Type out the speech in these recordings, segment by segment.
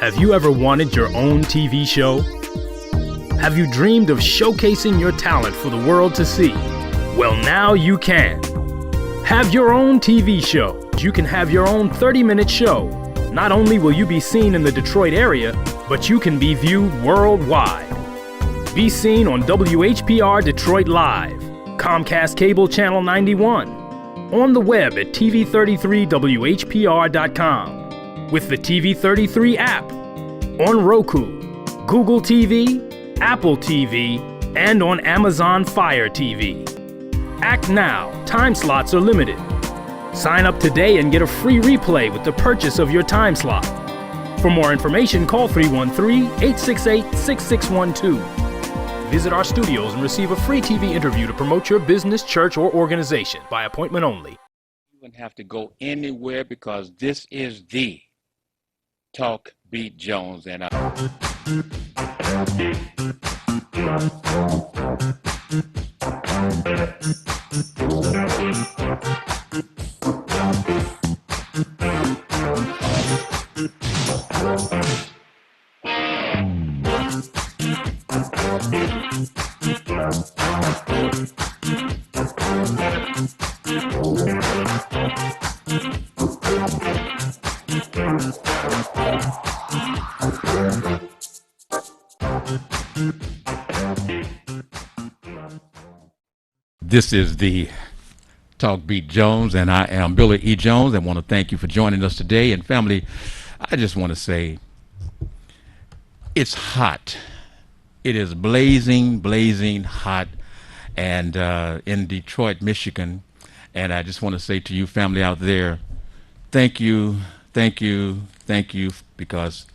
Have you ever wanted your own TV show? Have you dreamed of showcasing your talent for the world to see? Well, now you can. Have your own TV show. You can have your own 30-minute show. Not only will you be seen in the Detroit area, but you can be viewed worldwide. Be seen on WHPR Detroit Live, Comcast Cable Channel 91, on the web at TV33WHPR.com, with the TV33 app, on Roku, Google TV, Apple TV, and on Amazon Fire TV. Act now. Time slots are limited. Sign up today and get a free replay with the purchase of your time slot. For more information, call 313-868-6612. Visit our studios and receive a free TV interview to promote your business, church, or organization by appointment only. You wouldn't have to go anywhere because this is the Talk Beat Jones and this is the Talk Beat Jones, and I am Billy E. Jones. I want to thank you for joining us today. And family, I just want to say it's hot. It is blazing, blazing hot, and in Detroit, Michigan. And I just want to say to you, family out there, thank you, thank you, thank you, because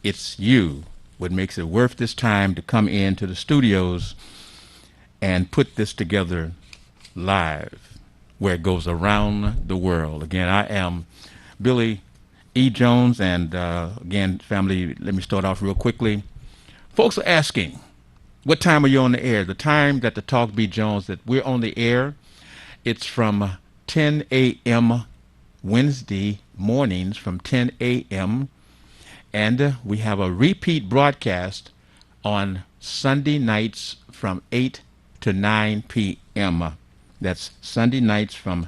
it's you what makes it worth this time to come into the studios and put this together live, where it goes around the world. Again, I am Billy E. Jones, and again, family, let me start off real quickly. Folks are asking, what time are you on the air? The time that the Talk Beat Jones, that we're on the air, it's from 10 a.m. Wednesday mornings, from 10 a.m., and we have a repeat broadcast on Sunday nights from 8 to 9 p.m. That's Sunday nights from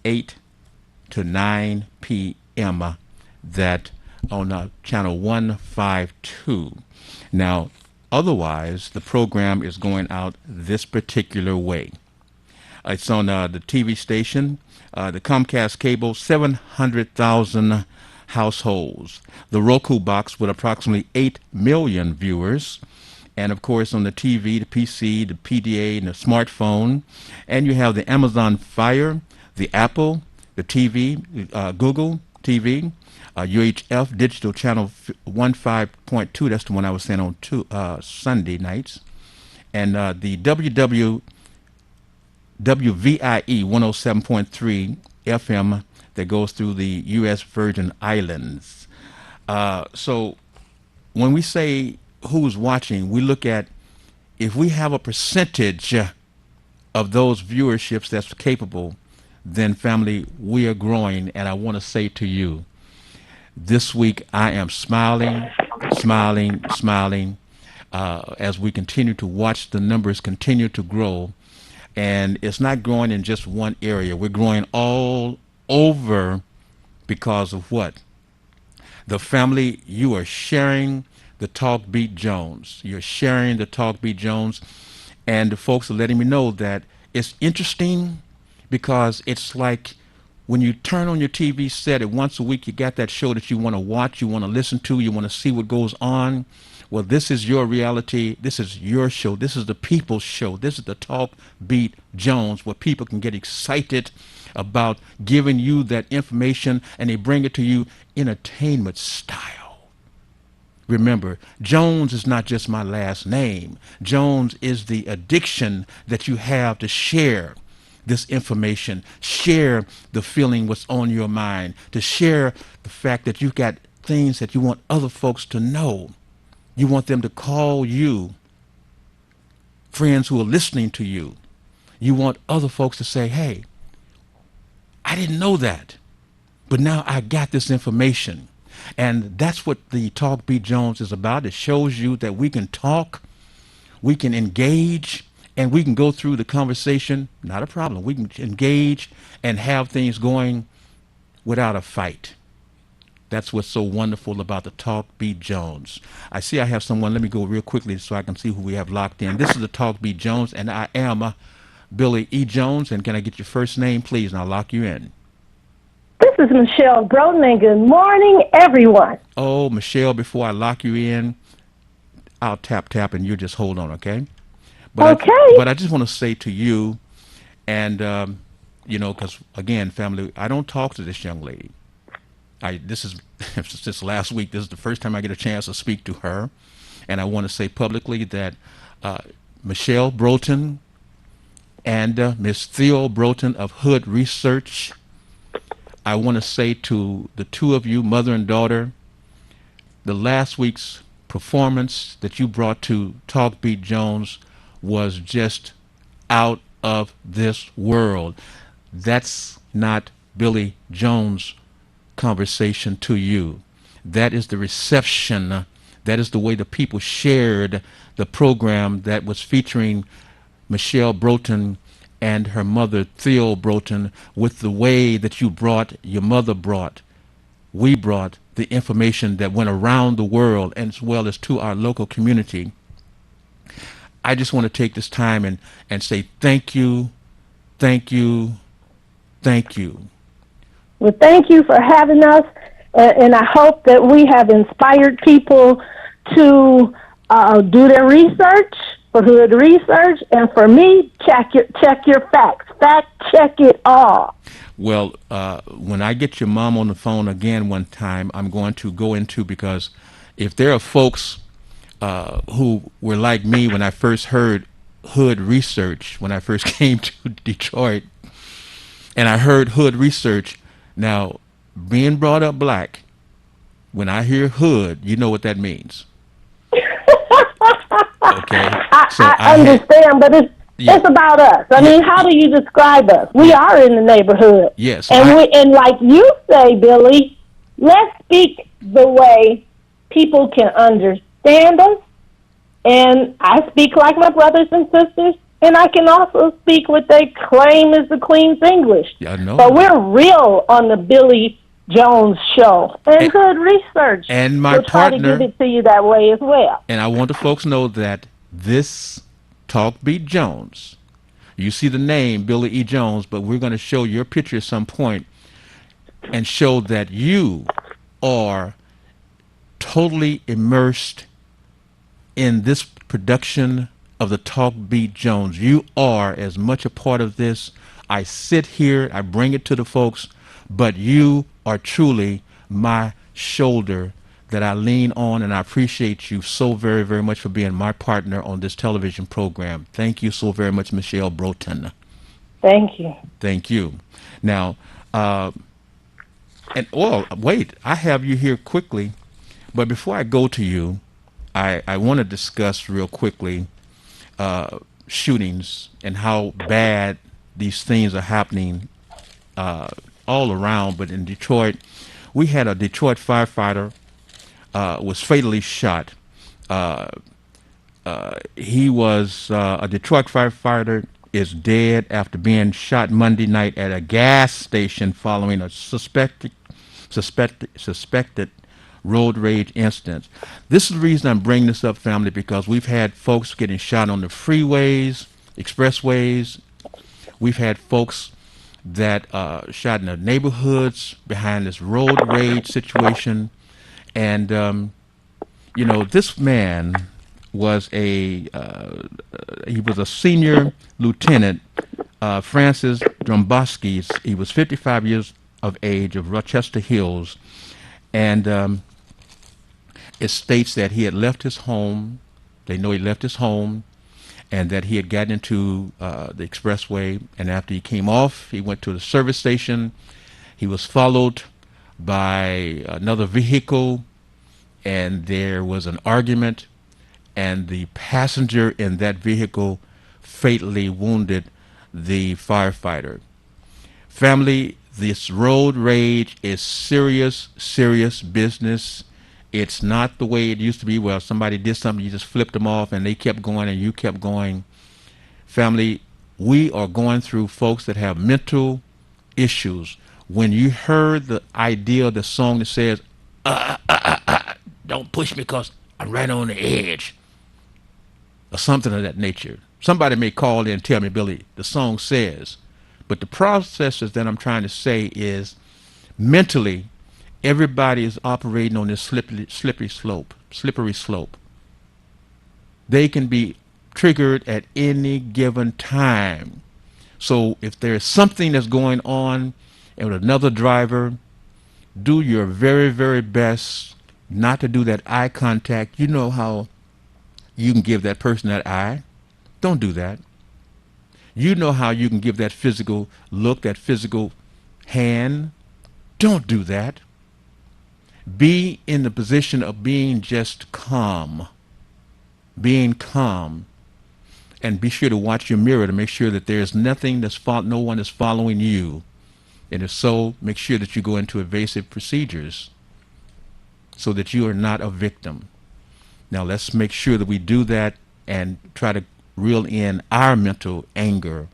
8 to 9 p.m. That on channel 152. Now, otherwise, the program is going out this particular way. It's on the TV station, the Comcast cable, 700,000 households. The Roku box with approximately 8 million viewers. And of course on the TV, the PC, the PDA, and the smartphone. And you have the Amazon Fire, the Apple, the TV, Google TV, UHF Digital Channel 15.2, that's the one I was saying on Sunday nights. And the WVIE 107.3 FM that goes through the U.S. Virgin Islands. So when we say who's watching, we look at if we have a percentage of those viewerships that's capable, then family, we are growing. And I want to say to you, this week I am smiling, smiling, smiling as we continue to watch the numbers continue to grow. And it's not growing in just one area. We're growing all over because of what? The family, you are sharing the Talk Beat Jones. You're sharing the Talk Beat Jones, and the folks are letting me know that it's interesting because it's like when you turn on your TV set and once a week you got that show that you want to watch, you want to listen to, you want to see what goes on. Well, this is your reality. This is your show. This is the people's show. This is the Talk Beat Jones, where people can get excited about giving you that information, and they bring it to you entertainment style. Remember, Jones is not just my last name. Jones is the addiction that you have to share this information, share the feeling what's on your mind, to share the fact that you've got things that you want other folks to know. You want them to call you, friends who are listening to you. You want other folks to say, hey, I didn't know that, but now I got this information. And that's what the Talk Beat Jones is about. It shows you that we can talk, we can engage, and we can go through the conversation. Not a problem. We can engage and have things going without a fight. That's what's so wonderful about the Talk Beat Jones. I see I have someone. Let me go real quickly so I can see who we have locked in. This is the Talk Beat Jones, and I am Billy E. Jones. And can I get your first name, please, and I'll lock you in. This is Michelle Broden, and good morning, everyone. Oh, Michelle, before I lock you in, I'll tap, and you just hold on, okay? Okay. But I just want to say to you, and, because, again, family, I don't talk to this young lady. This is, since last week, this is the first time I get a chance to speak to her. And I want to say publicly that Michelle Broden and Miss Theo Broden of Hood Research, I want to say to the two of you, mother and daughter, the last week's performance that you brought to Talk Beat Jones was just out of this world. That's not Billy Jones' conversation to you. That is the reception. That is the way the people shared the program that was featuring Michelle Broden and her mother, Theo Broden, with the way that you brought, your mother brought, we brought the information that went around the world and as well as to our local community. I just want to take this time and say thank you, thank you, thank you. Well, thank you for having us, and I hope that we have inspired people to do their research for Hood Research, and for me, check your facts. Fact check it all. Well, when I get your mom on the phone again one time, I'm going to go into, because if there are folks who were like me when I first heard Hood Research, when I first came to Detroit, and I heard Hood Research. Now, being brought up black, when I hear hood, you know what that means. Okay, so I understand, but it's about us. I mean, how do you describe us? We are in the neighborhood. Yes, and like you say, Billy, let's speak the way people can understand us. And I speak like my brothers and sisters, and I can also speak what they claim is the Queen's English. Yeah, I know. But we're real on the Billy Jones show and Hood Research. And my we'll try partner, to give it to you that way as well. And I want the folks know that this Talk Beat Jones, you see the name Billy E. Jones, but we're going to show your picture at some point and show that you are totally immersed in this production of the Talk Beat Jones. You are as much a part of this. I sit here, I bring it to the folks, but you are truly my shoulder that I lean on, and I appreciate you so very, very much for being my partner on this television program. Thank you so very much, Michelle Broden. Thank you. Thank you. Now, wait, I have you here quickly, but before I go to you, I want to discuss real quickly shootings and how bad these things are happening all around. But in Detroit, we had a Detroit firefighter was fatally shot. He was a Detroit firefighter is dead after being shot Monday night at a gas station following a suspected road rage incident. This is the reason I'm bringing this up, family, because we've had folks getting shot on the freeways, expressways. We've had folks that shot in the neighborhoods behind this road rage situation. And, this man was he was a senior lieutenant, Francis Dromboski. He was 55 years of age, of Rochester Hills. And it states that he had left his home. They know he left his home, and that he had gotten into the expressway. And after he came off, he went to the service station. He was followed by another vehicle, and there was an argument, and the passenger in that vehicle fatally wounded the firefighter. Family, This road rage is serious, serious business. It's not the way it used to be where somebody did something, you just flipped them off and they kept going and you kept going. Family, we are going through folks that have mental issues. When you heard the idea of the song that says, don't push me because I'm right on the edge, or something of that nature. Somebody may call in and tell me, Billy, the song says, but the processes that I'm trying to say is mentally, everybody is operating on this slippery slope. They can be triggered at any given time. So if there is something that's going on and with another driver, do your very, very best not to do that eye contact. You know how you can give that person that eye. Don't do that. You know how you can give that physical look, that physical hand. Don't do that. Be in the position of being just calm. Being calm. And be sure to watch your mirror to make sure that there's nothing no one is following you. And if so, make sure that you go into evasive procedures so that you are not a victim. Now let's make sure that we do that and try to reel in our mental anger,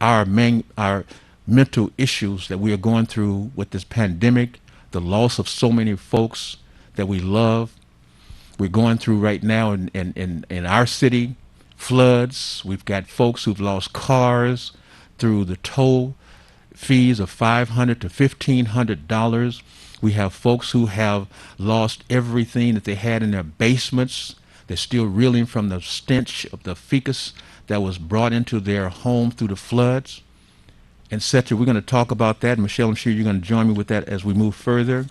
our mental issues that we are going through with this pandemic, the loss of so many folks that we love. We're going through right now in our city, floods. We've got folks who've lost cars through the toll fees of $500 to $1,500. We have folks who have lost everything that they had in their basements. They're still reeling from the stench of the fecus that was brought into their home through the floods, etc. We're going to talk about that. Michelle, I'm sure you're going to join me with that as we move further.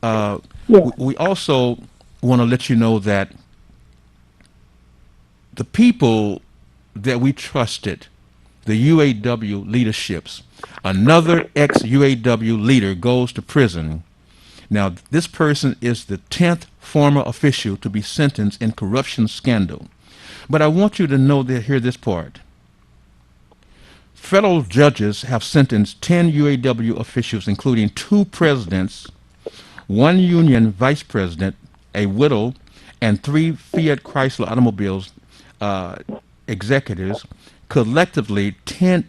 We also want to let you know that the people that we trusted, the UAW leaderships, another ex-UAW leader goes to prison. Now, this person is the 10th former official to be sentenced in corruption scandal. But I want you to know that, hear this part. Federal judges have sentenced 10 UAW officials, including 2 presidents, 1 union vice president, a widow, and 3 Fiat Chrysler automobiles executives, collectively to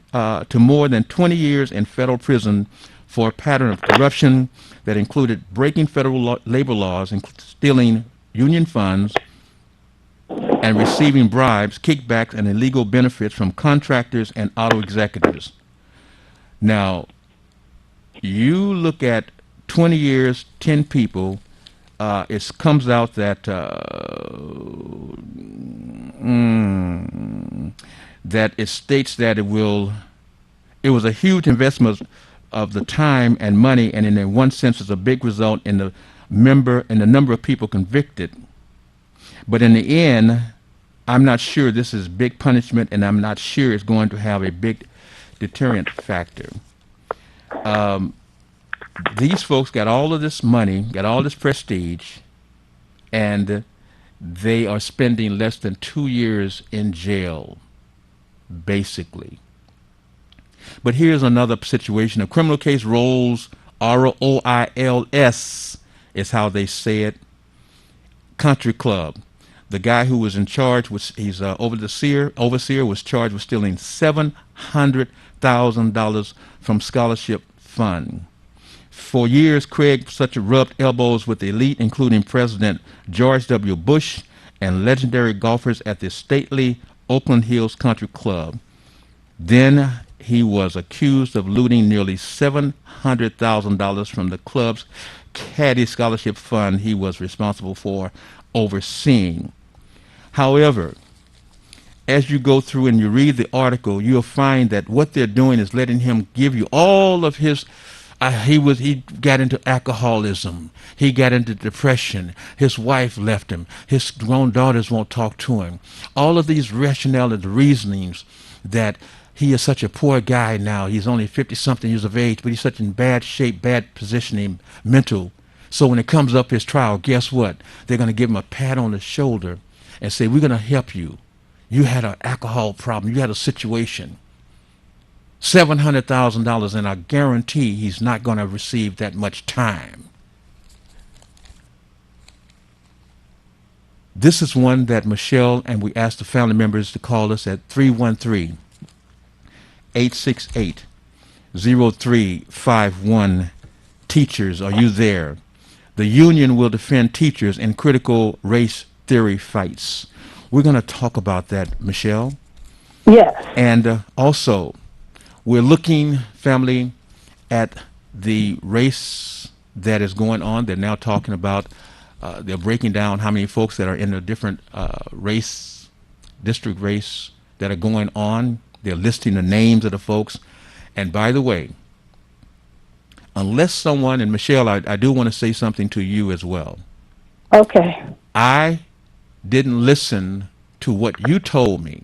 more than 20 years in federal prison for a pattern of corruption that included breaking federal labor laws and stealing union funds and receiving bribes, kickbacks, and illegal benefits from contractors and auto executives. Now, you look at 20 years, 10 people, it comes out that that it states that it was a huge investment of the time and money, and in one sense is a big result in the number of people convicted. But in the end, I'm not sure this is big punishment, and I'm not sure it's going to have a big deterrent factor. These folks got all of this money, got all this prestige, and they are spending less than 2 years in jail, basically. But here's another situation. A criminal case rolls, R-O-I-L-S is how they say it. Country Club. The guy who was in charge, he's overseer, was charged with stealing $700,000 from scholarship fund. For years, Craig rubbed elbows with the elite, including President George W. Bush and legendary golfers at the stately Oakland Hills Country Club. Then he was accused of looting nearly $700,000 from the club's caddy scholarship fund he was responsible for overseeing. However, as you go through and you read the article, you'll find that what they're doing is letting him give you all of his he got into alcoholism. He got into depression. His wife left him. His grown daughters won't talk to him. All of these rationale and reasonings that he is such a poor guy now. He's only 50-something years of age, but he's such in bad shape, bad positioning, mental. So when it comes up his trial, guess what? They're going to give him a pat on the shoulder and say, we're going to help you. You had an alcohol problem. You had a situation. $700,000, and I guarantee he's not going to receive that much time. This is one that Michelle, and we asked the family members to call us at 313-868-0351. Teachers, are you there? The union will defend teachers in critical race theory fights. We're going to talk about that, Michelle. Yes. And also, we're looking, family, at the race that is going on. They're now talking about, they're breaking down how many folks that are in the different district race that are going on. They're listing the names of the folks. And by the way, unless someone, and Michelle, I do want to say something to you as well. Okay. I didn't listen to what you told me.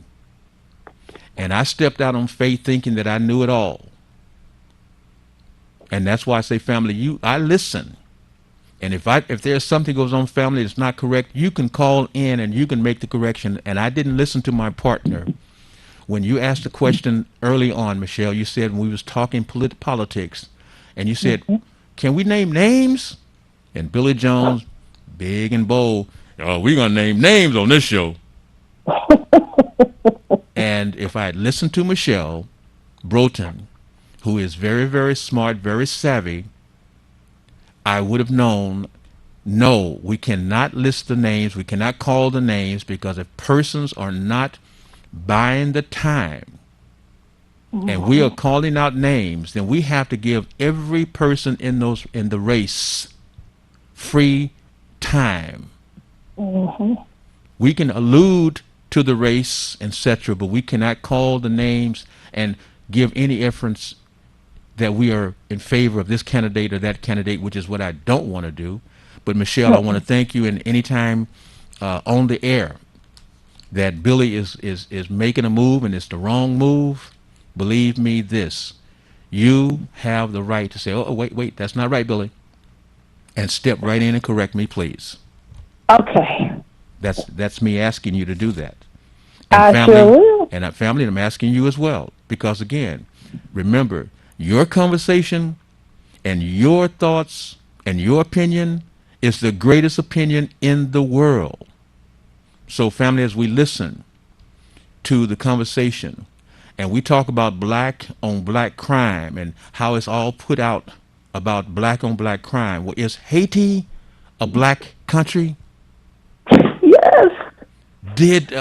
And I stepped out on faith thinking that I knew it all. And that's why I say, family, I listen. And if there's something goes on, family, that's not correct, you can call in and you can make the correction. And I didn't listen to my partner. When you asked a question early on, Michelle, you said when we was talking politics, and you said, can we name names? And Billy Jones, big and bold, oh, we're going to name names on this show. And if I had listened to Michelle Broughton, who is very, very smart, very savvy, I would have known, no, we cannot list the names, we cannot call the names, because if persons are not buying the time and we are calling out names, then we have to give every person in the race free time. We can allude to the race, etc., but we cannot call the names and give any inference that we are in favor of this candidate or that candidate, which is what I don't want to do. But Michelle, I want to thank you. And anytime on the air that Billy is making a move and it's the wrong move, believe me this, you have the right to say, oh, wait, that's not right, Billy, and step right in and correct me, please. Okay. That's me asking you to do that. And I sure will. And family, I'm asking you as well, because again, remember, your conversation and your thoughts and your opinion is the greatest opinion in the world. So family, as we listen to the conversation and we talk about black on black crime and how it's all put out about black on black crime, well, is Haiti a black country? Yes. Did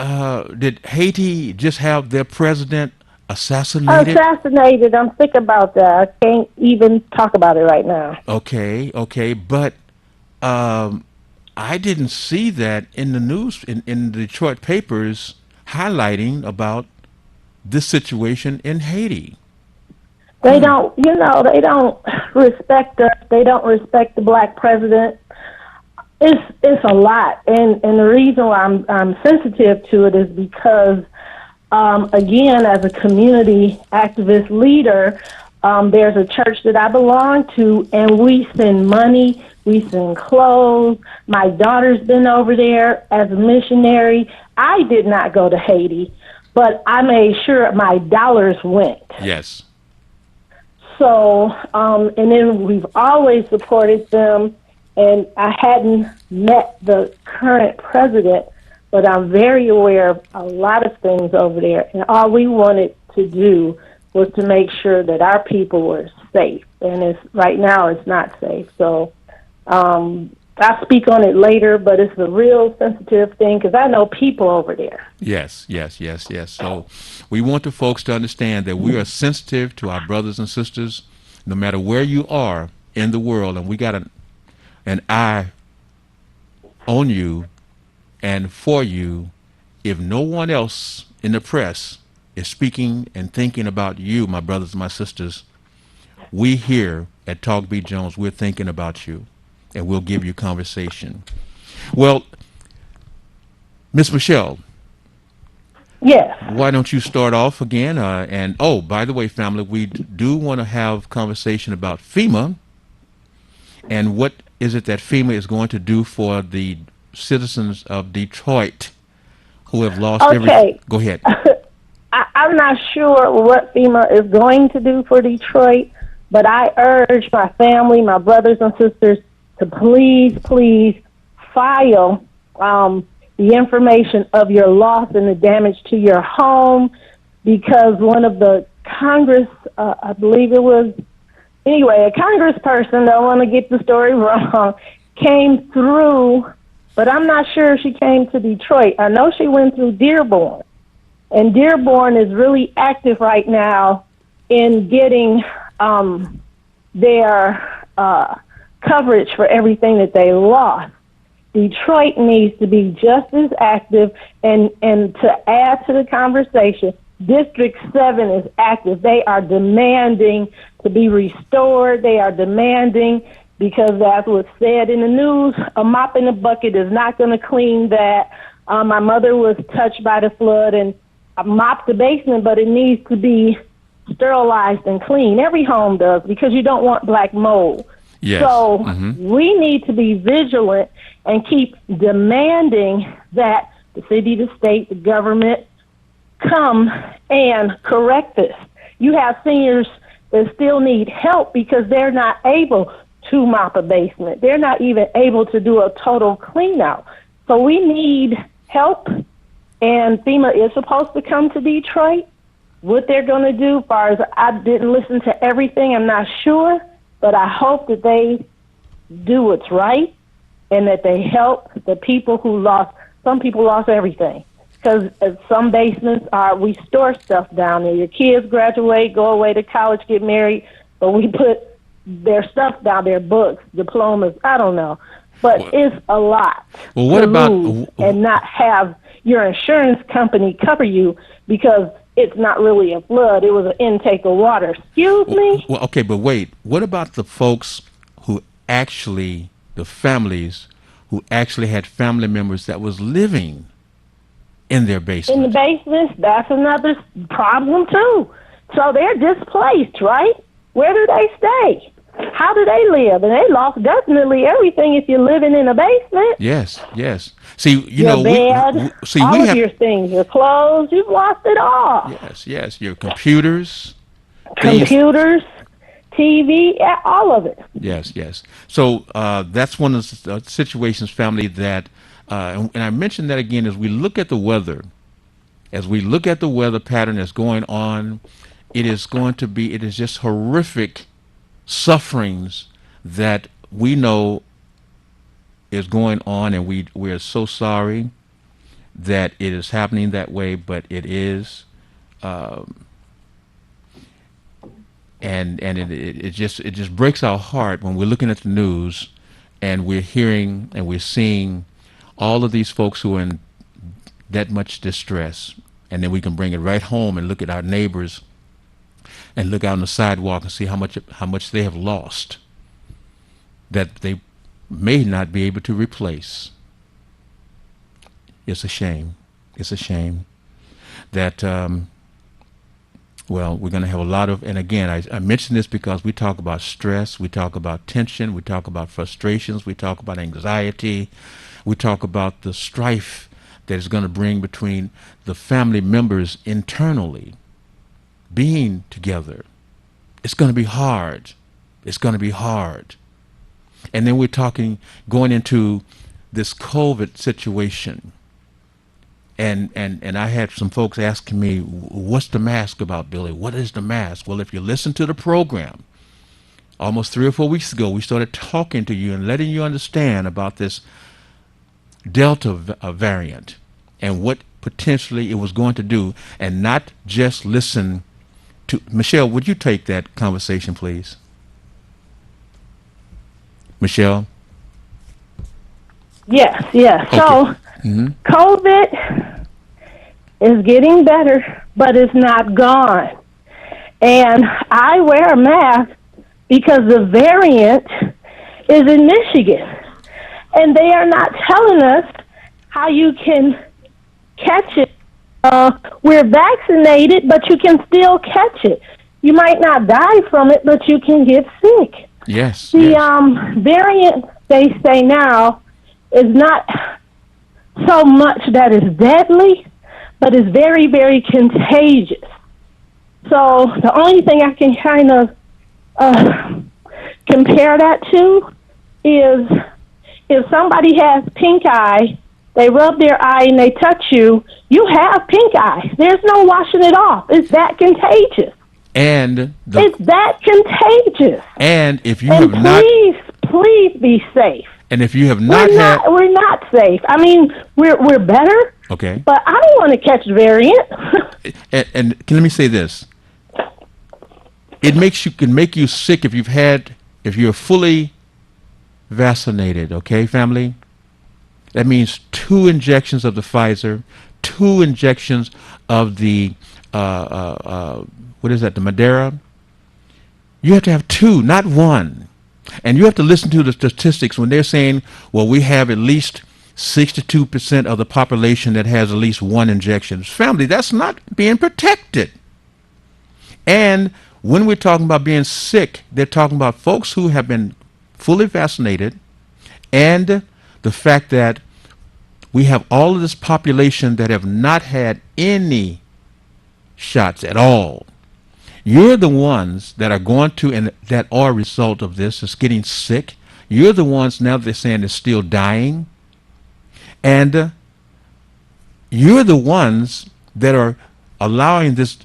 Haiti just have their president assassinated? Assassinated. I'm sick about that. I can't even talk about it right now. Okay, but I didn't see that in the news, in the Detroit papers, highlighting about this situation in Haiti. They don't, they don't respect us. They don't respect the black president. It's a lot, and the reason why I'm sensitive to it is because, again, as a community activist leader, there's a church that I belong to, and we send money, we send clothes. My daughter's been over there as a missionary. I did not go to Haiti, but I made sure my dollars went. Yes. So, and then we've always supported them. And I hadn't met the current president, but I'm very aware of a lot of things over there. And all we wanted to do was to make sure that our people were safe. And right now it's not safe. So I'll speak on it later, but it's a real sensitive thing because I know people over there. Yes. So we want the folks to understand that we are sensitive to our brothers and sisters, no matter where you are in the world. And we got an eye on you and for you. If no one else in the press is speaking and thinking about you, my brothers and my sisters, we here at Talk Beat Jones, we're thinking about you, and we'll give you conversation. Well, Miss Michelle. Yes. Why don't you start off again? And oh, by the way, family, we do want to have conversation about FEMA and what is it that FEMA is going to do for the citizens of Detroit who have lost everything? Go ahead. I I'm not sure what FEMA is going to do for Detroit, but I urge my family, my brothers and sisters, to please file the information of your loss and the damage to your home, because one of the Congress, I believe it was, anyway, a congressperson, don't want to get the story wrong, came through, but I'm not sure if she came to Detroit. I know she went through Dearborn, and Dearborn is really active right now in getting their coverage for everything that they lost. Detroit needs to be just as active, and to add to the conversation, District 7 is active. They are demanding to be restored. They are demanding, because as was said in the news, a mop in a bucket is not going to clean that. My mother was touched by the flood, and I mopped the basement, but it needs to be sterilized and clean. Every home does, because you don't want black mold. Yes. So we need to be vigilant and keep demanding that the city, the state, the government come and correct this. You have seniors that still need help because they're not able to mop a basement. They're not even able to do a total clean out. So we need help, and FEMA is supposed to come to Detroit. What they're going to do, as far as I didn't listen to everything, I'm not sure, but I hope that they do what's right and that they help the people who lost. Some people lost everything, because some basements we store stuff down there. Your kids graduate, go away to college, get married, but we put their stuff down there, books, diplomas, I don't know. But it's a lot well, what to about lose and not have your insurance company cover you, because it's not really a flood. It was an intake of water. Excuse me? Well, okay, but wait. What about the folks who actually, the families who actually had family members that was living in their basement? In the basements, that's another problem too. So they're displaced, right? Where do they stay? How do they live? And they lost definitely everything if you're living in a basement. Yes, yes. See, Your bed, all of your things, your clothes, you've lost it all. Yes, yes. Your computers. Computers, TV, all of it. Yes, yes. So that's one of the situations, family, that, and I mentioned that again, as we look at the weather, pattern that's going on, it is just horrific sufferings that we know is going on, and we are so sorry that it is happening that way, but it is, and it just breaks our heart when we're looking at the news and we're hearing and we're seeing all of these folks who are in that much distress, and then we can bring it right home and look at our neighbors and look out on the sidewalk and see how much they have lost that they may not be able to replace. It's a shame. It's a shame that, well, we're going to have a lot of, and again, I mention this because we talk about stress, we talk about tension, we talk about frustrations, we talk about anxiety, we talk about the strife that is going to bring between the family members internally. Being together, it's going to be hard. It's going to be hard. And then we're talking going into this COVID situation. And I had some folks asking me, what's the mask about, Billy? What is the mask? Well, if you listen to the program, almost 3 or 4 weeks ago, we started talking to you and letting you understand about this Delta variant and what potentially it was going to do, and not just listen to Michelle. Would you take that conversation, please? Michelle? Yes. Okay. So COVID is getting better, but it's not gone. And I wear a mask because the variant is in Michigan. And they are not telling us how you can catch it. We're vaccinated, but you can still catch it. You might not die from it, but you can get sick. Yes. The variant, they say now, is not so much that it's deadly, but it's very, very contagious. So the only thing I can kind of compare that to is if somebody has pink eye, they rub their eye and they touch you, you have pink eye. There's no washing it off. It's that contagious. And It's that contagious. and if you And have not please be safe. and if you have not had We're not safe. I mean, we're better, okay. but I don't want to catch the variant. And let me say this. It can make you sick if you're fully vaccinated, okay, family? That means 2 injections of the Pfizer, 2 injections of the what is that, the Moderna? You have to have 2, not 1. And you have to listen to the statistics when they're saying, well, we have at least 62% of the population that has at least 1 injection. Family, that's not being protected. And when we're talking about being sick, they're talking about folks who have been fully vaccinated, and the fact that we have all of this population that have not had any shots at all. You're the ones that are going to, and that are a result of this, is getting sick. You're the ones now they're saying they're still dying. And you're the ones that are allowing this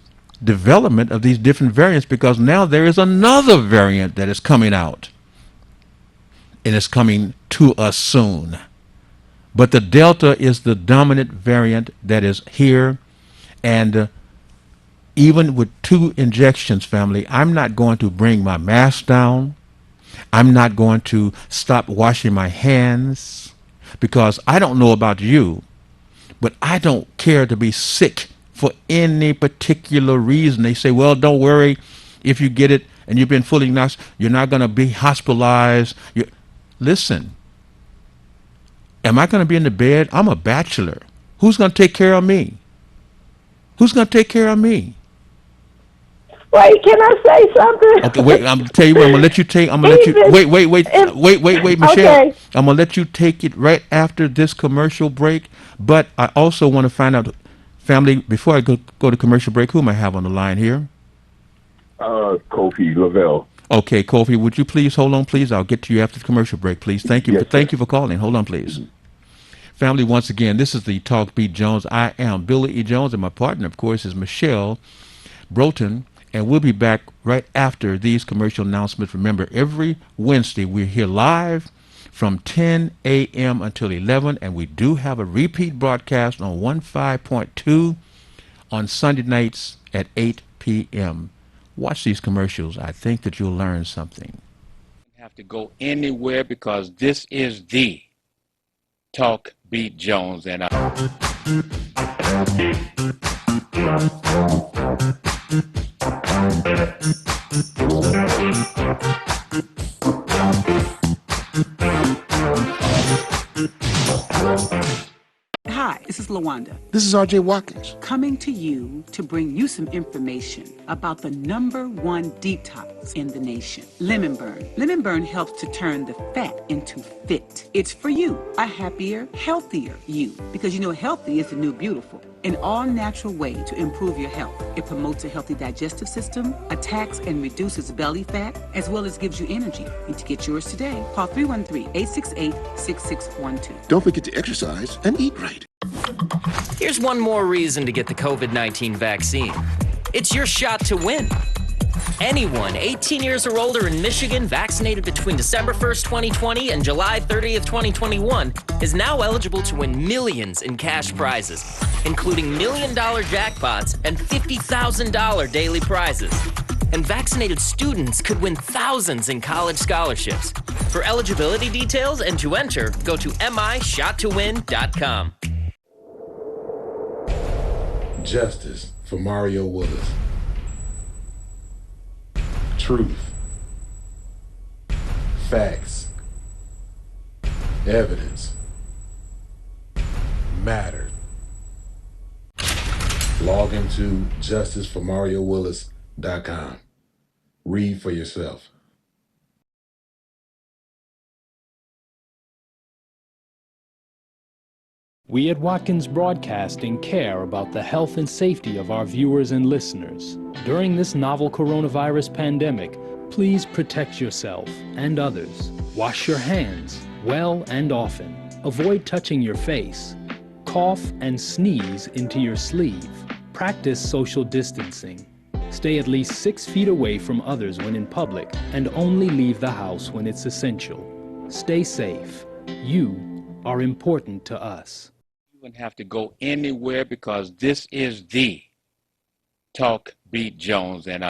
development of these different variants, because now there is another variant that is coming out. And it's coming to us soon. But the Delta is the dominant variant that is here. And even with 2 injections, family, I'm not going to bring my mask down. I'm not going to stop washing my hands, because I don't know about you, but I don't care to be sick for any particular reason. They say, well, don't worry, if you get it and you've been fully vaccinated, you're not going to be hospitalized. Listen, am I going to be in the bed? I'm a bachelor. Who's going to take care of me? Who's going to take care of me? Wait, can I say something? Okay, wait. I'm gonna tell you what. I'm gonna let you take. I'm gonna let you. Wait, Michelle. Okay. I'm gonna let you take it right after this commercial break. But I also want to find out, family, before I go to commercial break, who am I have on the line here? Kofi Lavelle. Okay, Kofi, would you please hold on, please? I'll get to you after the commercial break, please. Thank you. Yes, Thank sir. you for calling. Hold on, please. Family, once again, this is the Talk Beat Jones. I am Billy E. Jones, and my partner, of course, is Michelle Broughton. And we'll be back right after these commercial announcements. Remember, every Wednesday we're here live from 10 a.m. until 11, and we do have a repeat broadcast on 15.2 on Sunday nights at 8 p.m. Watch these commercials. I think that you'll learn something. You have to go anywhere, because this is the Talk Beat Jones, and Hi, this is LaWanda, This is RJ Watkins. coming to you to bring you some information about the #1 detox in the nation, Lemon Burn. Lemon Burn helps to turn the fat into fit. It's for you, a happier, healthier you, because you know healthy is the new beautiful. An all-natural way to improve your health. It promotes a healthy digestive system, attacks and reduces belly fat, as well as gives you energy. Need to get yours today. Call 313-868-6612. Don't forget to exercise and eat right. Here's one more reason to get the COVID-19 vaccine. It's your shot to win. Anyone 18 years or older in Michigan vaccinated between December 1st, 2020 and July 30th, 2021 is now eligible to win millions in cash prizes, including $1 million jackpots and $50,000 daily prizes. And vaccinated students could win thousands in college scholarships. For eligibility details and to enter, go to mishottowin.com. Justice for Mario Willis. Truth. Facts. Evidence. Mattered. Log into justiceformariowillis.com. Read for yourself. We at Watkins Broadcasting care about the health and safety of our viewers and listeners. During this novel coronavirus pandemic, please protect yourself and others. Wash your hands well and often. Avoid touching your face. Cough and sneeze into your sleeve. Practice social distancing. Stay at least 6 feet away from others when in public and only leave the house when it's essential. Stay safe. You are important to us. You wouldn't have to go anywhere because this is the Talk Beat Jones and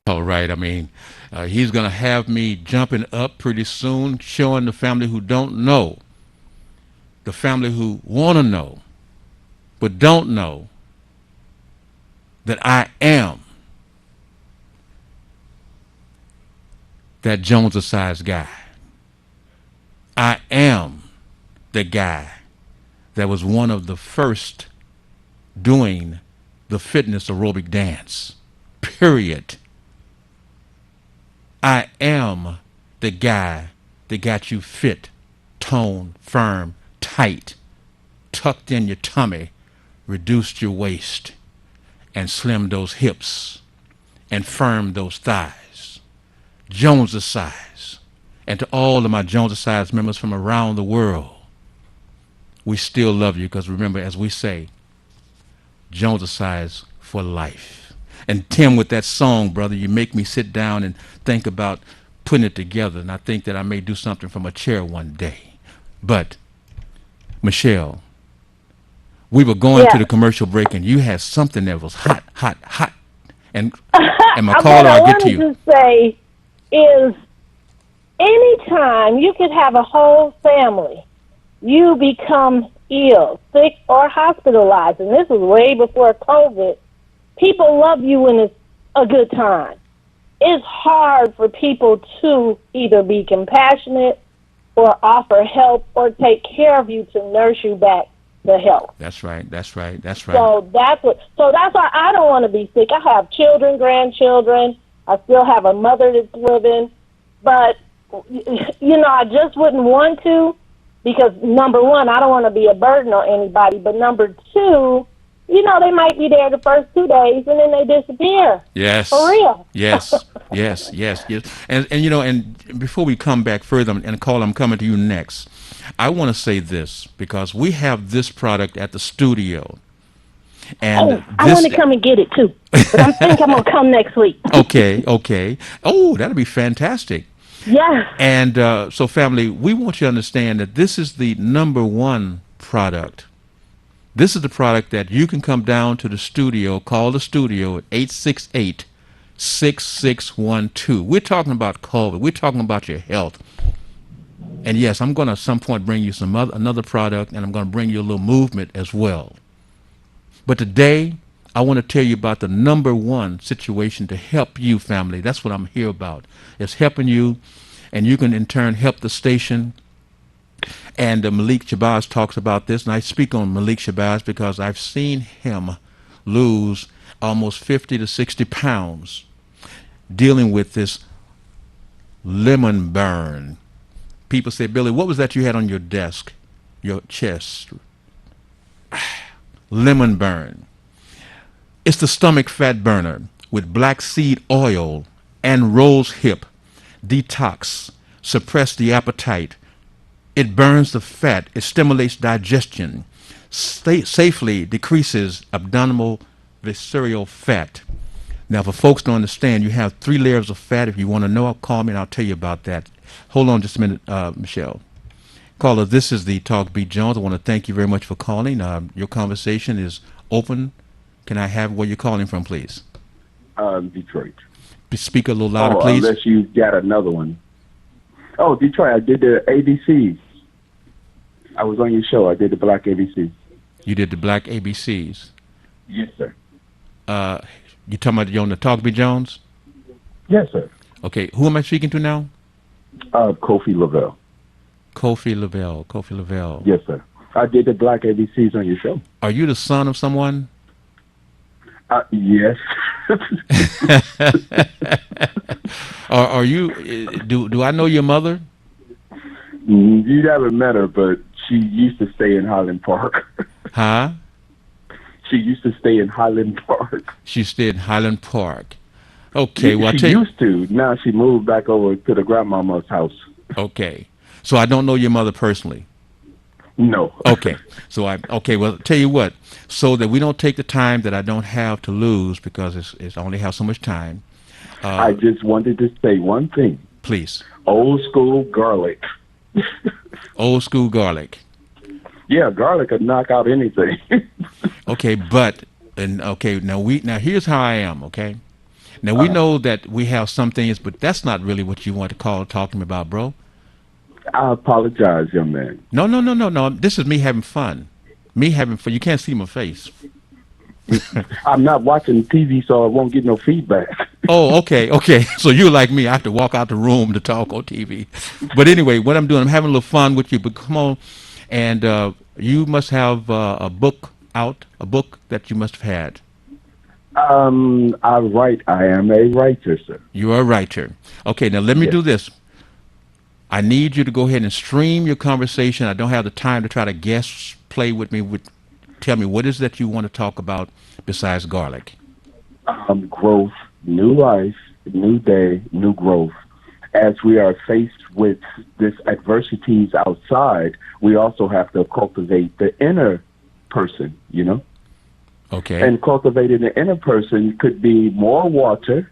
all right, I mean, he's going to have me jumping up pretty soon, showing the family who don't know, the family who want to know, but don't know, that I am that Jones-sized guy. I am the guy that was one of the first doing the fitness aerobic dance, period. I am the guy that got you fit, toned, firm, tight, tucked in your tummy, reduced your waist, and slimmed those hips, and firmed those thighs. Jones' size. And to all of my Jones' size members from around the world, we still love you because remember, as we say, Jones' size for life. And Tim, with that song, brother, you make me sit down and think about putting it together. And I think that I may do something from a chair one day. But, Michelle, we were going to the commercial break, and you had something that was hot, hot, hot. And my caller, I'll get to you. What I wanted to say is, anytime you could have a whole family, you become ill, sick, or hospitalized, and this was way before COVID, people love you when it's a good time. It's hard for people to either be compassionate or offer help or take care of you to nurse you back to health. That's right. That's right. That's right. So that's why I don't want to be sick. I have children, grandchildren. I still have a mother that's living, but I just wouldn't want to, because number one, I don't want to be a burden on anybody. But number two, they might be there the first 2 days and then they disappear. Yes. For real. Yes. Yes. Yes. Yes. And before we come back further, and Carl, I'm coming to you next. I want to say this because we have this product at the studio. And I want to come and get it too. But I think I'm going to come next week. Okay. Oh, that'll be fantastic. Yes. And so, family, we want you to understand that this is the #1 product. This is the product that you can come down to the studio, call the studio at 868-6612. We're talking about COVID. We're talking about your health. And yes, I'm going to at some point bring you another product, and I'm going to bring you a little movement as well. But today, I want to tell you about the #1 situation to help you, family. That's what I'm here about. It's helping you, and you can in turn help the station. And Malik Shabazz talks about this, and I speak on Malik Shabazz because I've seen him lose almost 50 to 60 pounds dealing with this lemon burn. People say, Billy, what was that you had on your desk, your chest? Lemon burn. It's the stomach fat burner with black seed oil and rose hip. Detox, suppress the appetite. It burns the fat. It stimulates digestion. Safely decreases abdominal visceral fat. Now, for folks to understand, you have 3 layers of fat. If you want to know, call me and I'll tell you about that. Hold on just a minute, Michelle. Caller, this is the Talk Beat Jones. I want to thank you very much for calling. Your conversation is open. Can I have where you're calling from, please? Detroit. Speak a little louder, please. Unless you got another one. Oh, Detroit. I did the ABCs. I was on your show. I did the Black ABCs. You did the Black ABCs. Yes, sir. You talking about you on the Talk B. Jones? Yes, sir. Okay, who am I speaking to now? Kofi Lavelle. Kofi Lavelle. Kofi Lavelle. Yes, sir. I did the Black ABCs on your show. Are you the son of someone? Yes. Are you? Do I know your mother? You never met her, but she used to stay in Highland Park. Huh? She used to stay in Highland Park. She stayed in Highland Park. Okay, well, she used to. Now she moved back over to the grandmama's house. Okay, so I don't know your mother personally. No. Okay, okay. Well, tell you what. So that we don't take the time that I don't have to lose because it's only have so much time. I just wanted to say one thing. Please. Old school garlic. Old school garlic. Yeah, garlic could knock out anything. Okay, now here's how I am. Okay, now we know that we have some things, but that's not really what you want to call talking about, bro. I apologize, young man. No. This is me having fun. Me having fun. You can't see my face. I'm not watching TV, so I won't get no feedback. Oh, okay. So you're like me. I have to walk out the room to talk on TV. But anyway, what I'm doing, I'm having a little fun with you. But come on, and you must have a book out, a book that you must have had. I am a writer, sir. You are a writer. Okay, now let me do this. I need you to go ahead and stream your conversation. I don't have the time to try to guess, play with me. Tell me, what is that you want to talk about besides garlic? Growth, new life, new day, new growth. As we are faced with this adversities outside, we also have to cultivate the inner person, you know? Okay. And cultivating the inner person could be more water.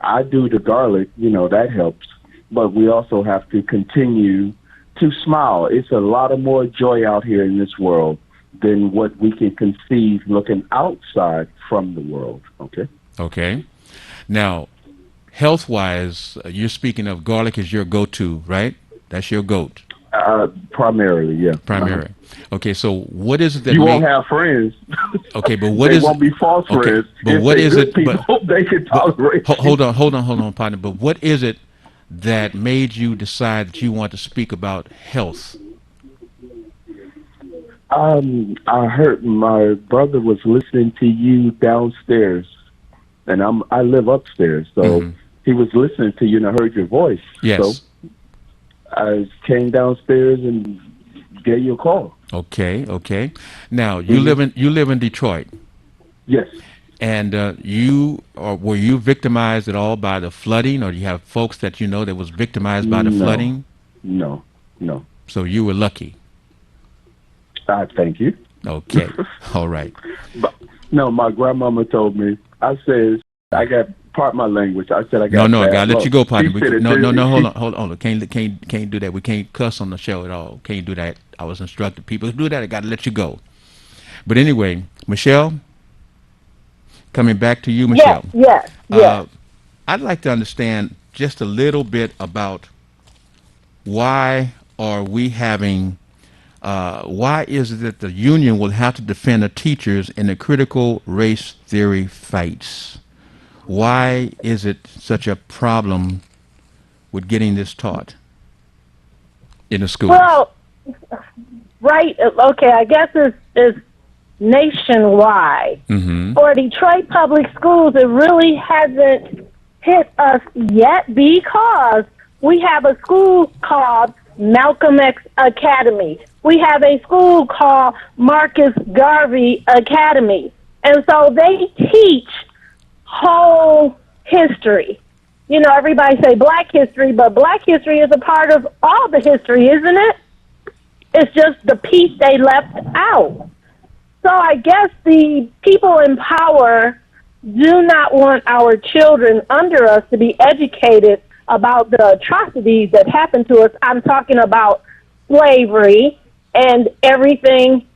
I do the garlic, that helps. But we also have to continue to smile. It's a lot of more joy out here in this world than what we can conceive looking outside from the world, okay? Okay. Now, health-wise, you're speaking of garlic is your go-to, right? That's your goat. Primarily, yeah. Primarily. Okay, so what is it that you won't have friends? Okay, but what they is won't be false friends. But if what is good it? People, they can tolerate. Hold on, partner. But what is it that made you decide that you want to speak about health? I heard my brother was listening to you downstairs, and I live upstairs, so he was listening to you, and I heard your voice. Yes. So I came downstairs and gave you a call. Okay. Now you live in Detroit. Yes. And were you victimized at all by the flooding, or do you have folks that you know that was victimized by the flooding? No. So you were lucky. Thank you. Okay. All right. But, no, my grandmama told me. I said I got part my language. I said I got. No, I gotta let you go, partner. No. Hold on. Can't do that. We can't cuss on the show at all. Can't do that. I was instructed. People who do that, I gotta let you go. But anyway, Michelle, coming back to you, Michelle. Yes. I'd like to understand just a little bit about why are we having. Why is it that the union will have to defend the teachers in the critical race theory fights? Why is it such a problem with getting this taught in the schools? Well, right. Okay, I guess it's nationwide. For Detroit Public Schools, it really hasn't hit us yet because we have a school called Malcolm X Academy. We have a school called Marcus Garvey Academy. And so they teach whole history. Everybody say black history, but black history is a part of all the history, isn't it? It's just the piece they left out. So I guess the people in power do not want our children under us to be educated about the atrocities that happened to us. I'm talking about slavery and everything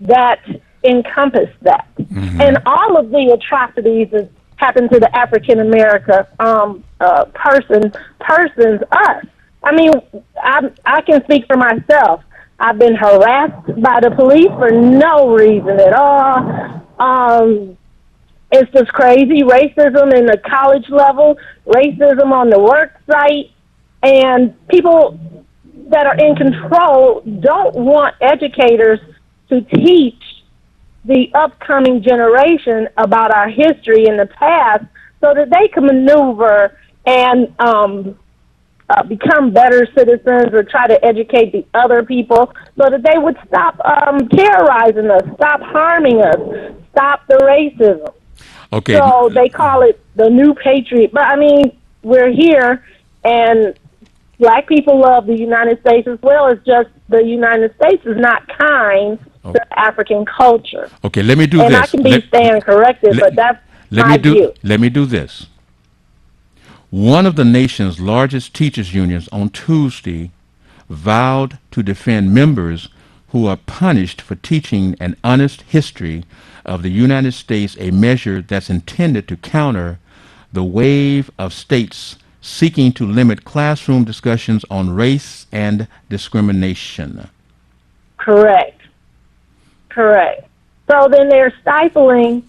that encompassed that. And all of the atrocities that happened to the African American persons, us. I mean, I can speak for myself. I've been harassed by the police for no reason at all. It's just crazy. Racism in the college level, racism on the work site, and people that are in control don't want educators to teach the upcoming generation about our history in the past so that they can maneuver and become better citizens or try to educate the other people so that they would stop terrorizing us, stop harming us, stop the racism. Okay. So they call it the new patriot. But, I mean, we're here, and black people love the United States as well. It's just the United States is not kind to African culture. Okay, let me do and this. And I can be stand corrected, but that's my view. Let me do this. One of the nation's largest teachers' unions on Tuesday vowed to defend members who are punished for teaching an honest history of the United States, a measure that's intended to counter the wave of states seeking to limit classroom discussions on race and discrimination. Correct. So then they're stifling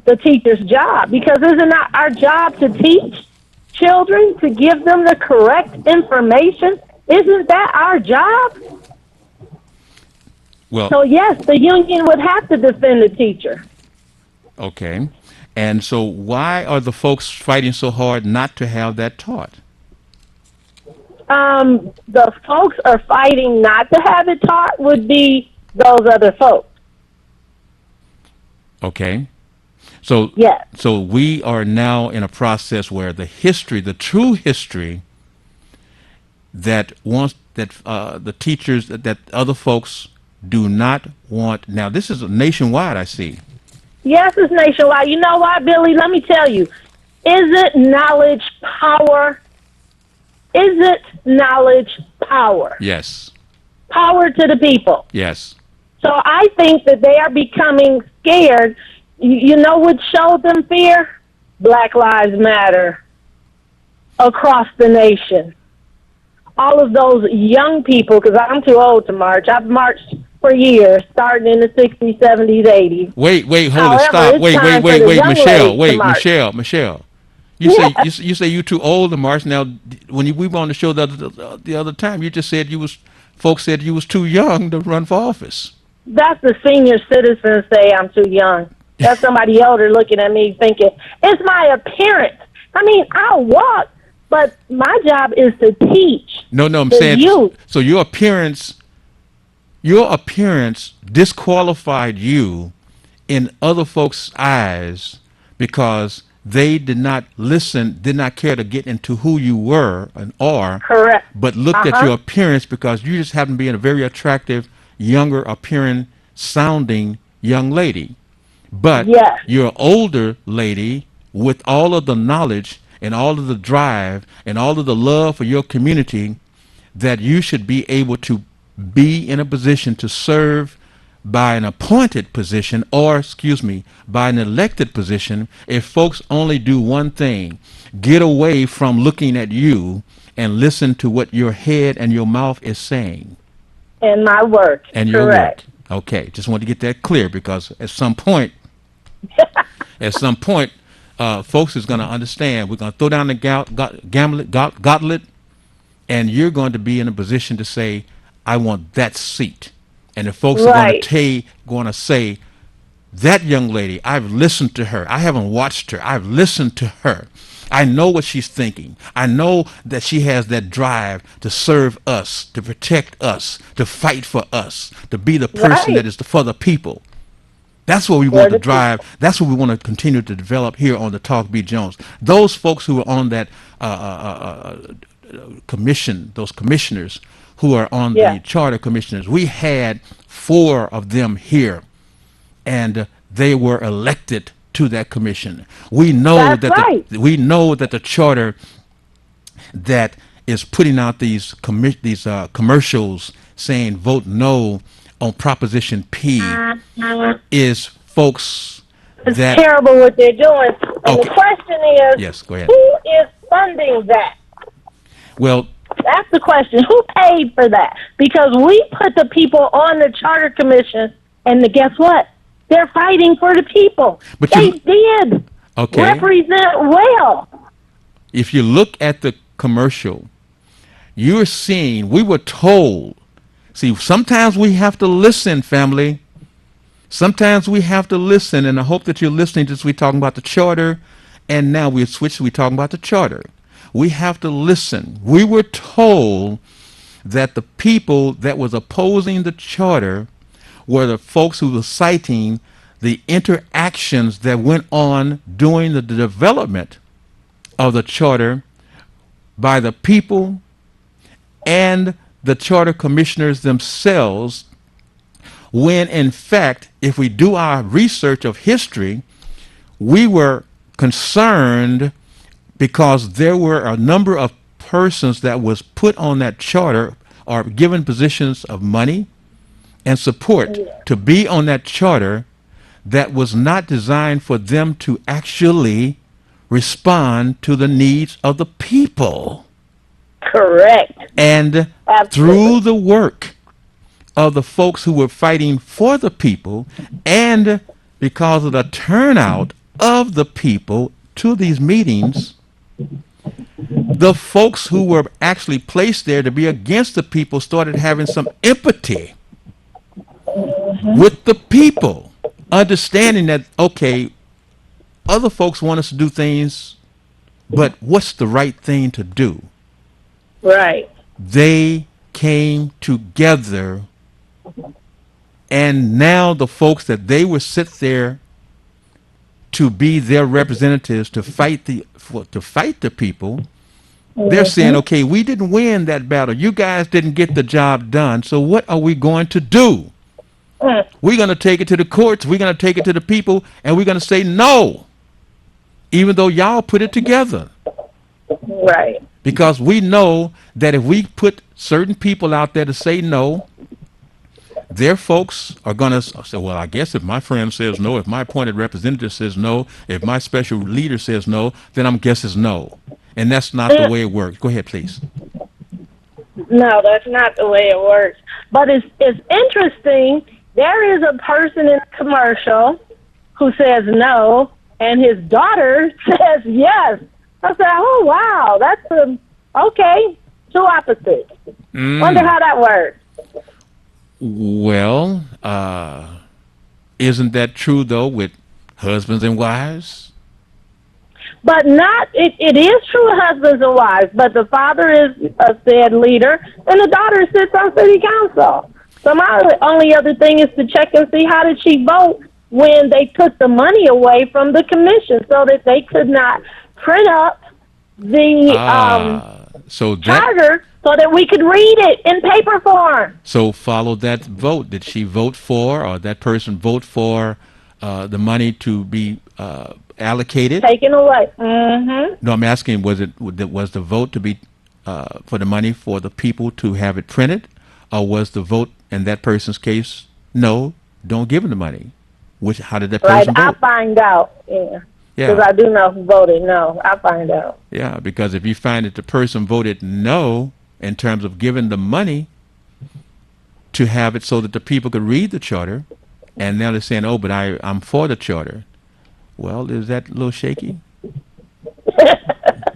the teacher's job, because isn't it our job to teach children, to give them the correct information? Isn't that our job? Well, so yes, the union would have to defend the teacher. Okay. And so why are the folks fighting so hard not to have that taught? The folks are fighting not to have it taught would be those other folks. Okay. So, yes. So we are now in a process where the history, the true history that wants, that the teachers, that other folks do not want. Now, this is nationwide, I see. Yes, it's nationwide. You know why, Billy? Let me tell you. Isn't knowledge power? Isn't knowledge power? Yes. Power to the people. Yes. So I think that they are becoming scared. You know what showed them fear? Black Lives Matter across the nation. All of those young people, because I'm too old to march. I've marched for years, starting in the 60s, 70s, 80s. Wait, hold However, it, stop. Wait, Michelle. You say you too old to march. Now, when we were on the show the other time, you just said folks said you was too young to run for office. That's the senior citizens say I'm too young. That's somebody older looking at me thinking, it's my appearance. I mean, I'll walk, but my job is to teach. No, I'm saying youth. So your appearance disqualified you in other folks' eyes because they did not listen, did not care to get into who you were and are. Correct. But looked at your appearance because you just happen to be a very attractive, younger appearing, sounding young lady. But you're an older lady with all of the knowledge and all of the drive and all of the love for your community that you should be able to be in a position to serve by an appointed position or, by an elected position if folks only do one thing, get away from looking at you and listen to what your head and your mouth is saying. And my work. And your work. Okay, just wanted to get that clear because at some point, folks is going to understand. We're going to throw down the gauntlet, and you're going to be in a position to say, I want that seat. And the folks are going to say, that young lady, I've listened to her. I haven't watched her. I've listened to her. I know what she's thinking. I know that she has that drive to serve us, to protect us, to fight for us, to be the person that is for the people. That's what we want to drive. That's what we want to continue to develop here on the Talk Beat Jones. Those folks who are on that commission, those commissioners who are on the charter commissioners, we had 4 of them here, and they were elected to that commission. We know we know that the charter that is putting out these commercials saying vote no on Proposition P is folks it's terrible what they're doing. And the question is, go ahead. Who is funding that? Well, that's the question. Who paid for that? Because we put the people on the charter commission, and guess what? They're fighting for the people. But they you- did Okay. represent well. If you look at the commercial, you're seeing, we were told, see, sometimes we have to listen, family. Sometimes we have to listen, and I hope that you're listening to this. We're talking about the charter, and now we're talking about the charter. We have to listen. We were told that the people that was opposing the charter were the folks who were citing the interactions that went on during the development of the charter by the people and the charter commissioners themselves, when in fact, if we do our research of history, we were concerned because there were a number of persons that was put on that charter or given positions of money and support to be on that charter that was not designed for them to actually respond to the needs of the people. Correct. And Absolutely. through the work of the folks who were fighting for the people, and because of the turnout of the people to these meetings, the folks who were actually placed there to be against the people started having some empathy with the people, understanding that, okay, other folks want us to do things, but what's the right thing to do? Right. They came together, and now the folks that they would sit there to be their representatives to fight the people, they're saying, okay, we didn't win that battle. You guys didn't get the job done. So what are we going to do? We're going to take it to the courts. We're going to take it to the people, and we're going to say no, even though y'all put it together. Right. Because we know that if we put certain people out there to say no, their folks are going to say, well, I guess if my friend says no, if my appointed representative says no, if my special leader says no, then I'm guess it's no. And that's not the way it works. Go ahead, please. No, that's not the way it works. But it's interesting. There is a person in the commercial who says no, and his daughter says yes. I said, oh, wow, that's okay, two opposites. Wonder how that works. Well, isn't that true, though, with husbands and wives? But not, it is true husbands and wives, but the father is a said leader, and the daughter sits on city council. So my only other thing is to check and see how did she vote when they took the money away from the commission so that they could not print up the charter so that we could read it in paper form. So follow that vote. Did she vote for, or that person vote for the money to be allocated? Taken away. Mm-hmm. No, I'm asking, was the vote to be for the money for the people to have it printed, or was the vote in that person's case, no, don't give them the money? How did that person vote? I'll find out. Yeah. Yeah. Because I do know who voted no. I'll find out. Yeah, because if you find that the person voted no in terms of giving the money to have it so that the people could read the charter, and now they're saying, oh, but I'm for the charter. Well, is that a little shaky?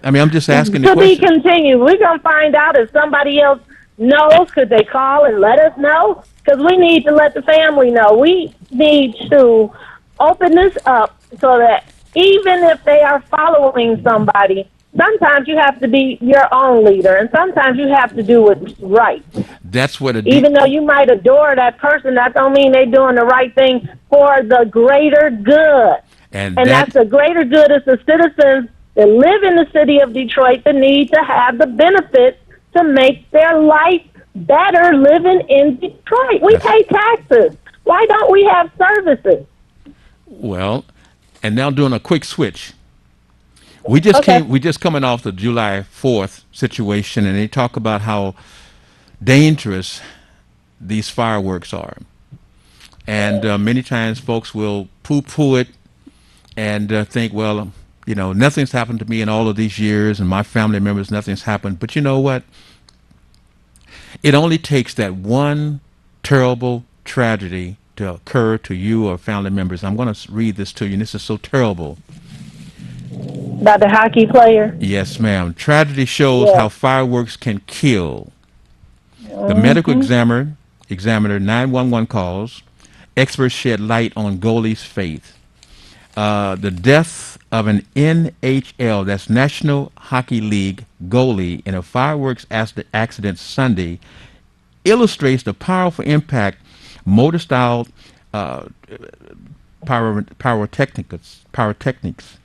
I mean, I'm just asking the To be question. continued. We're going to find out if somebody else knows. Could they call and let us know? Because we need to let the family know. We need to open this up so that even if they are following somebody, sometimes you have to be your own leader, and sometimes you have to do what's right. That's what Even though you might adore that person, that don't mean they're doing the right thing for the greater good. and that's the greater good is the citizens that live in the city of Detroit that need to have the benefits to make their life better living in Detroit. We pay taxes. Why don't we have services? Well, and now doing a quick switch. We just coming off the July 4th situation, and they talk about how dangerous these fireworks are. And many times folks will poo-poo it and think, well, nothing's happened to me in all of these years, and my family members, nothing's happened. But you know what? It only takes that one terrible tragedy to occur to you or family members. I'm going to read this to you, and this is so terrible. About the hockey player? Yes, ma'am. Tragedy shows Yes. how fireworks can kill. The medical examiner 911 calls. Experts shed light on goalie's fate. The death of an NHL, that's National Hockey League goalie, in a fireworks accident Sunday illustrates the powerful impact motor-style pyrotechnics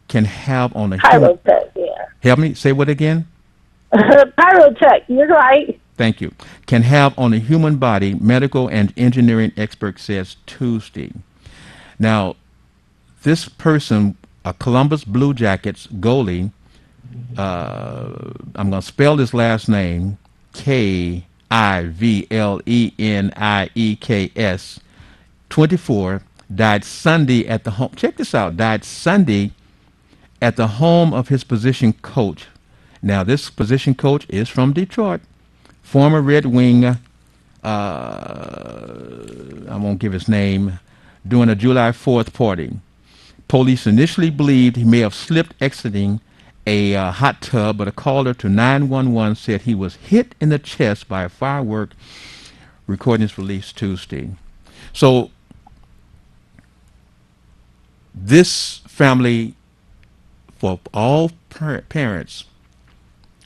can have on a human. Pyrotech, yeah. Help me say what again? Pyrotech, you're right. Thank you. Can have on the human body, medical and engineering expert says Tuesday. Now, this person, a Columbus Blue Jackets goalie, I'm going to spell his last name, Kivlenieks, 24, died Sunday at the home. Check this out. Died Sunday at the home of his position coach. Now, this position coach is from Detroit. Former Red Wing, I won't give his name, during a July 4th party. Police initially believed he may have slipped exiting a hot tub, but a caller to 911 said he was hit in the chest by a firework. Recordings released Tuesday. So this family, for all parents,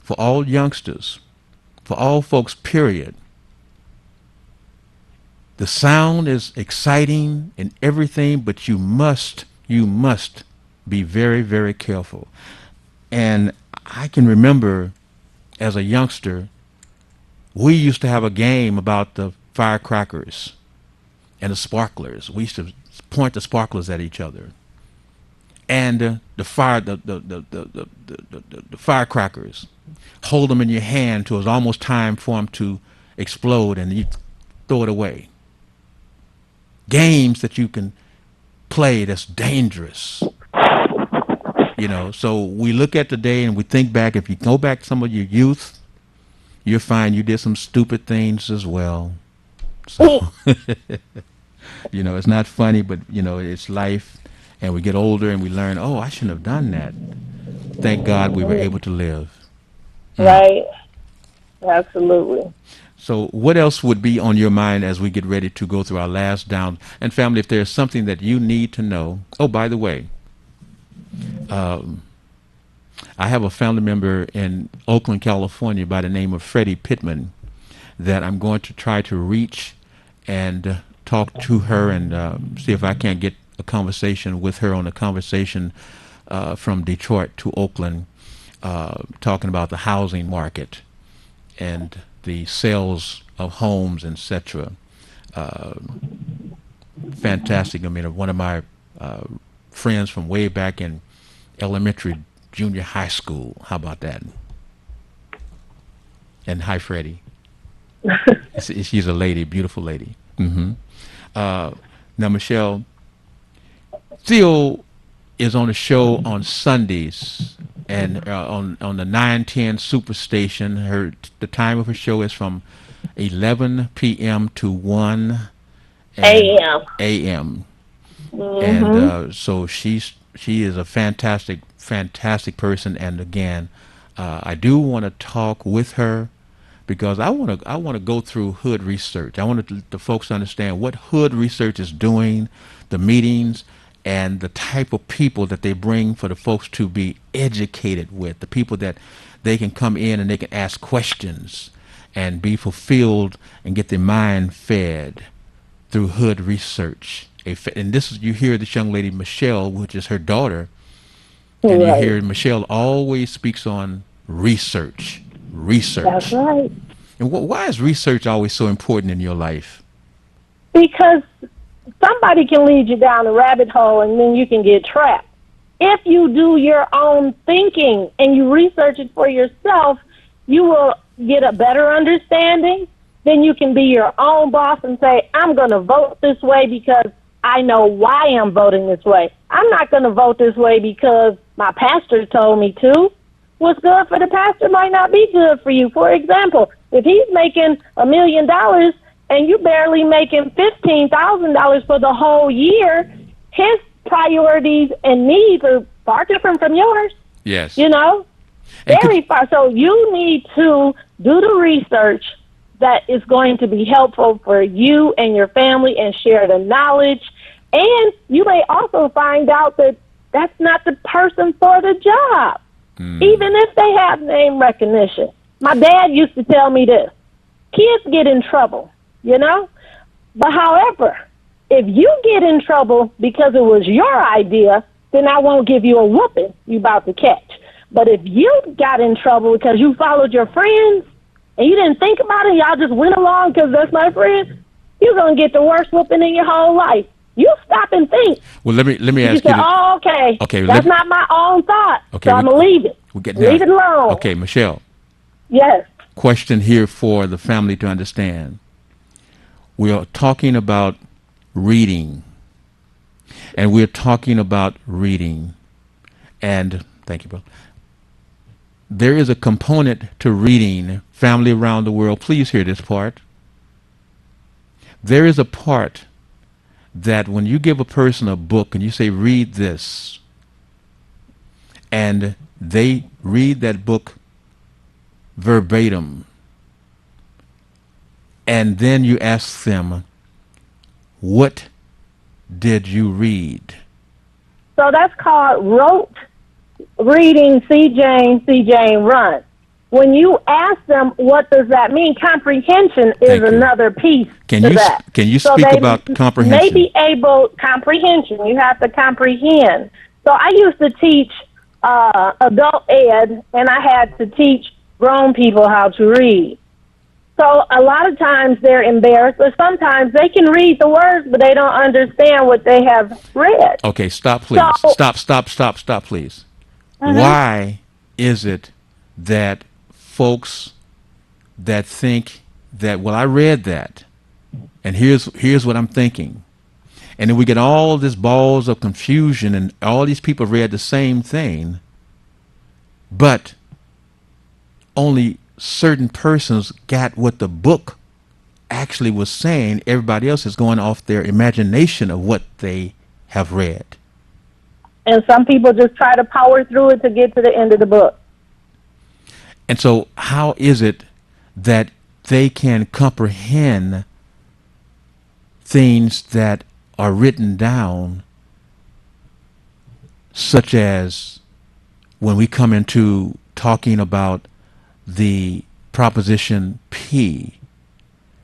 for all youngsters, for all folks, period. The sound is exciting and everything, but you must be very, very careful. And I can remember as a youngster, we used to have a game about the firecrackers and the sparklers. We used to point the sparklers at each other. And the firecrackers, hold them in your hand till it's almost time for them to explode, and you throw it away. Games that you can play that's dangerous. You know, so we look at the day and we think back. If you go back to some of your youth, you'll find you did some stupid things as well. So, you know, it's not funny, but, you know, it's life. And we get older and we learn, oh, I shouldn't have done that. Thank God we were able to live. Right. Absolutely. So what else would be on your mind as we get ready to go through our last down? And family, if there's something that you need to know. Oh, by the way, I have a family member in Oakland, California by the name of Freddie Pittman that I'm going to try to reach and talk to her and see if I can't get a conversation with her on a conversation from Detroit to Oakland, talking about the housing market and the sales of homes, etc. Fantastic. I mean, one of my friends from way back in elementary, junior high school. How about that? And hi, Freddie. She's a lady, beautiful lady. Now, Michelle, Theo is on a show on Sundays and on the 910 Superstation. The time of her show is from 11 p.m. to 1 a.m. And so she is a fantastic person. And again, I do want to talk with her because I want to go through Hood Research. I want the folks to understand what Hood Research is doing, the meetings, and the type of people that they bring for the folks to be educated with, the people that they can come in and they can ask questions and be fulfilled and get their mind fed through Hood Research. And this is, you hear this young lady, Michelle, which is her daughter, and you hear Michelle always speaks on research. That's right. And why is research always so important in your life? Because somebody can lead you down a rabbit hole and then you can get trapped. If you do your own thinking and you research it for yourself, you will get a better understanding. Then you can be your own boss and say, I'm going to vote this way because I know why I'm voting this way. I'm not going to vote this way because my pastor told me to. What's good for the pastor might not be good for you. For example, if he's making $1 million and you barely making $15,000 for the whole year, his priorities and needs are far different from yours. Yes. You know, And very far. So you need to do the research that is going to be helpful for you and your family and share the knowledge. And you may also find out that that's not the person for the job, even if they have name recognition. My dad used to tell me this: kids get in trouble, you know? But however, if you get in trouble because it was your idea, then I won't give you a whooping you about to catch. But if you got in trouble because you followed your friends and you didn't think about it, y'all just went along because that's my friend, you're going to get the worst whooping in your whole life. You stop and think. Well, let me You ask say, you. oh, okay, Okay, that's not my own thought, Okay, so I'm going to leave it. We get Leave it alone. Okay, Michelle. Yes. Question here for the family to understand. We are talking about reading, and we're talking about reading, and thank you, bro. There is a component to reading. Family around the world, please hear this part. There is a part that when you give a person a book and you say, read this, and they read that book verbatim, and then you ask them, what did you read? So that's called rote reading. See Jane run. When you ask them, what does that mean? Comprehension is Thank you. another piece Can to you that. can you So speak they about comprehension? may be able, comprehension, you have to comprehend. So I used to teach adult ed, and I had to teach grown people how to read. So a lot of times they're embarrassed, but sometimes they can read the words, but they don't understand what they have read. Okay, stop, please. So- Stop, please. Why is it that folks that think that, well, I read that, and here's what I'm thinking, and then we get all this balls of confusion, and all these people read the same thing, but only certain persons got what the book actually was saying. Everybody else is going off their imagination of what they have read. And some people just try to power through it to get to the end of the book. And so how is it that they can comprehend things that are written down, such as when we come into talking about the proposition P?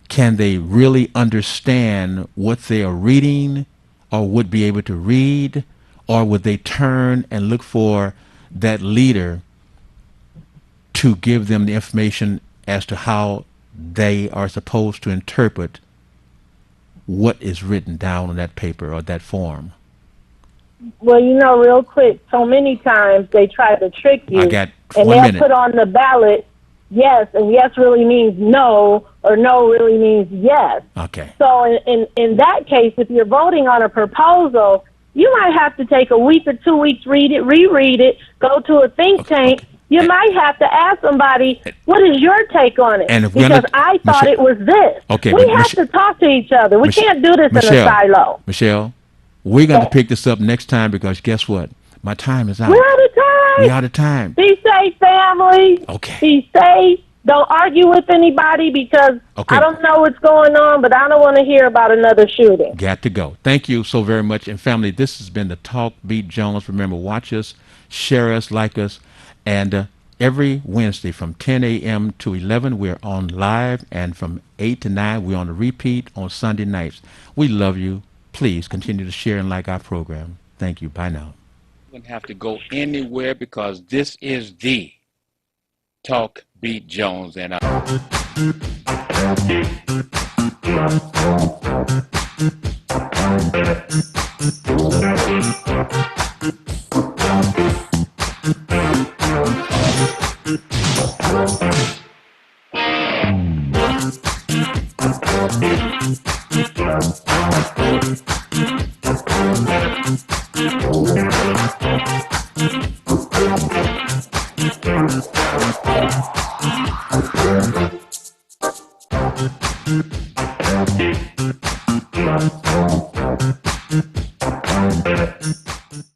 Can they really understand what they are reading, or would be able to read, or would they turn and look for that leader to give them the information as to how they are supposed to interpret what is written down on that paper or that form? Well, you know, real quick, so many times they try to trick you, I got and 1 they'll minute. put on the ballot yes, and yes really means no, or no really means yes. Okay. So in that case, if you're voting on a proposal, you might have to take a week or 2 weeks, read it, reread it, go to a think tank. You might have to ask somebody, what is your take on it? And if we're because not- I thought Michelle- it was this. Okay, we but have to talk to each other. We can't do this in a silo. Michelle, we're going to pick this up next time, because guess what? My time is out. We're out of time. We're out of time. Be safe, family. Okay. Be safe. Don't argue with anybody, because Okay. I don't know what's going on, but I don't want to hear about another shooting. Got to go. Thank you so very much. And family, this has been the Talk Beat Jones. Remember, watch us, share us, like us, and every Wednesday from 10 a.m. to 11, we're on live, and from 8 to 9, we're on the repeat on Sunday nights. We love you. Please continue to share and like our program. Thank you. Bye now. You don't have to go anywhere, because this is the Talk Beat Jones, and I